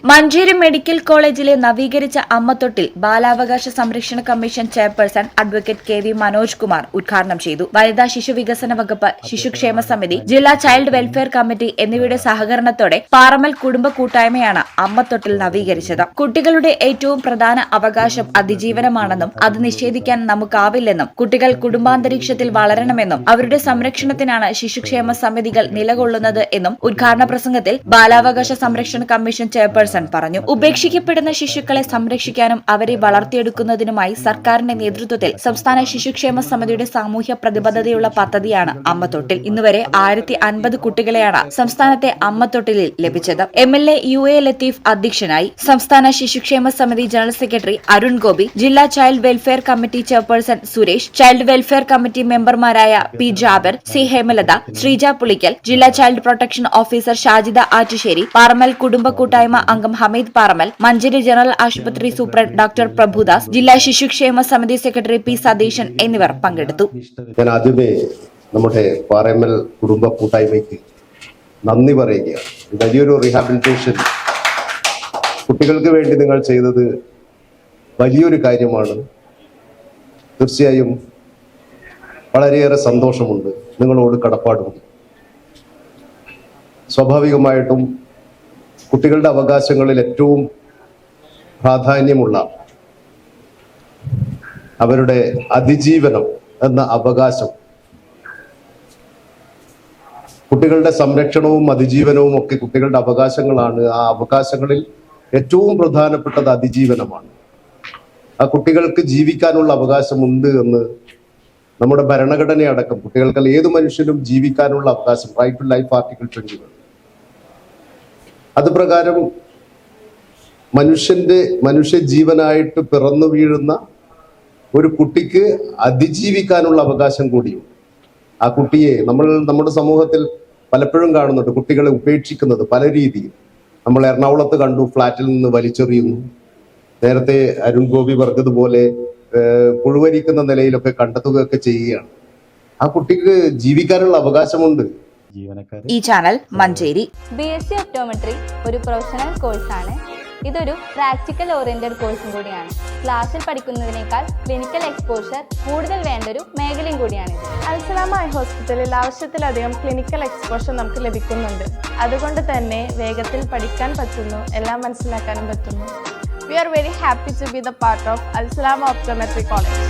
Manjeri medical കോളേജിലെ നവീകരിച്ച അമ്മത്തൊട്ടിൽ ബാലാവകാശ സംരക്ഷണ commission chairperson advocate K V. Manoj Kumar ഉദ്ഘാടനം ചെയ്തു. വനിതാ ശിശു വികസന വകുപ്പ്, ശിശുക്ഷേമ സമിതി, ജില്ലാ ചൈൽഡ് വെൽഫെയർ കമ്മിറ്റി എന്നിവയുടെ സഹകരണത്തോടെ പാറമൽ കുടുംബ കൂട്ടായ്മയാണ് അമ്മത്തൊട്ടിൽ നവീകരിച്ചത്. കുട്ടികളുടെ ഏറ്റവും പ്രധാന അവകാശം അതിജീവനമാണെന്നും അത് നിഷേധിക്കാൻ നമുക്കാവില്ലെന്നും കുട്ടികൾ കുടുംബാന്തരീക്ഷത്തിൽ വളരണമെന്നും അവരുടെ സംരക്ഷണത്തിനാണ് ശിശുക്ഷേമ സമിതികൾ നിലകൊള്ളുന്നത് എന്നും ഉദ്ഘാടന പ്രസംഗത്തിൽ ബാലാവകാശ സംരക്ഷണ കമ്മീഷൻ ചെയർപേഴ്സൺ പറഞ്ഞു. ഉപേക്ഷിക്കപ്പെടുന്ന ശിശുക്കളെ സംരക്ഷിക്കാനും അവരെ വളർത്തിയെടുക്കുന്നതിനുമായി സർക്കാരിന്റെ നേതൃത്വത്തിൽ സംസ്ഥാന ശിശുക്ഷേമ സമിതിയുടെ സാമൂഹ്യ പ്രതിബദ്ധതയുള്ള പദ്ധതിയാണ് അമ്മത്തൊട്ടിൽ. ഇന്നുവരെ 1050 കുട്ടികളെയാണ് സംസ്ഥാനത്തെ അമ്മത്തൊട്ടിലിൽ ലഭിച്ചത്. MLA UA ലത്തീഫ് അധ്യക്ഷനായി. സംസ്ഥാന ശിശുക്ഷേമ സമിതി ജനറൽ സെക്രട്ടറി അരുൺ ഗോപി, ജില്ലാ child welfare committee chairperson Suresh, child welfare committee മെമ്പർമാരായ P. ജാബിർ, C. ഹേമലത, ശ്രീജ പുളിക്കൽ, ജില്ലാ child protection officer Shajida Attusseri, Paramal കുടുംബ കൂട്ടായ്മ അംഗം ഹമീദ് പാറമൽ, മഞ്ചേരി ജനറൽ ആശുപത്രി സൂപ്രണ്ട് ഡോക്ടർ പ്രഭുദാസ്, ജില്ലാ ശിശുക്ഷേമ സമിതി സെക്രട്ടറി P. സതീശൻ എന്നിവർ പങ്കെടുത്തു. ഞാൻ ആദ്യമേ നമ്മുടെ പാറമൽ കുടുംബ കൂട്ടായ്മയ്ക്ക് നന്ദി പറയുകയാണ്. വലിയൊരു റീഹാബിലിറ്റേഷൻ കുട്ടികൾക്ക് വേണ്ടി നിങ്ങൾ ചെയ്തത് വലിയൊരു കാര്യമാണ്. തീർച്ചയായും വളരെയേറെ സന്തോഷമുണ്ട്, നിങ്ങളോട് കടപ്പാടുമുണ്ട്. സ്വാഭാവികമായിട്ടും കുട്ടികളുടെ അവകാശങ്ങളിൽ ഏറ്റവും പ്രാധാന്യമുള്ള അവരുടെ അതിജീവനം എന്ന അവകാശം, കുട്ടികളുടെ സംരക്ഷണവും അതിജീവനവും ഒക്കെ കുട്ടികളുടെ അവകാശങ്ങളാണ്. ആ അവകാശങ്ങളിൽ ഏറ്റവും പ്രധാനപ്പെട്ടത് അതിജീവനമാണ്. ആ കുട്ടികൾക്ക് ജീവിക്കാനുള്ള അവകാശമുണ്ട് എന്ന് നമ്മുടെ ഭരണഘടനയടക്കം കുട്ടികൾക്ക് ഏതു മനുഷ്യനും ജീവിക്കാനുള്ള അവകാശം, റൈറ്റ് ടു ലൈഫ് ആർട്ടിക്കിൾ 20. അത് പ്രകാരം മനുഷ്യ ജീവനായിട്ട് പിറന്നു വീഴുന്ന ഒരു കുട്ടിക്ക് അതിജീവിക്കാനുള്ള അവകാശം കൂടിയും ആ കുട്ടിയെ നമ്മുടെ സമൂഹത്തിൽ പലപ്പോഴും കാണുന്നുണ്ട്. കുട്ടികളെ ഉപേക്ഷിക്കുന്നത് പല രീതിയിൽ. നമ്മൾ എറണാകുളത്ത് കണ്ടു, ഫ്ളാറ്റിൽ നിന്ന് വലിച്ചെറിയുന്നു. നേരത്തെ അരുൺ ഗോപി പറഞ്ഞതുപോലെ പുഴുവരിക്കുന്ന നിലയിലൊക്കെ കണ്ടെത്തുകയൊക്കെ ചെയ്യുകയാണ്. ആ കുട്ടിക്ക് ജീവിക്കാനുള്ള അവകാശമുണ്ട്. ഈ ചാനൽ മഞ്ചേരി. BSc ഒപ്റ്റോമെട്രി ഒരു പ്രൊഫഷണൽ കോഴ്സാണ്. ഇതൊരു പ്രാക്ടിക്കൽ ഓറിയന്റഡ് കോഴ്സും കൂടിയാണ്. ക്ലാസ്സിൽ പഠിക്കുന്നതിനേക്കാൾ ക്ലിനിക്കൽ എക്സ്പോഷർ കൂടുതൽ വേണ്ട ഒരു മേഖലയും കൂടിയാണ്. അൽസലാമ ഐ ഹോസ്പിറ്റലിൽ ആവശ്യത്തിലധികം ക്ലിനിക്കൽ എക്സ്പോഷർ നമുക്ക് ലഭിക്കുന്നുണ്ട്. അതുകൊണ്ട് തന്നെ വേഗത്തിൽ പഠിക്കാൻ പറ്റുന്നു, എല്ലാം മനസ്സിലാക്കാനും പറ്റുന്നു. We are very happy to be the part of Al Salama Optometry College.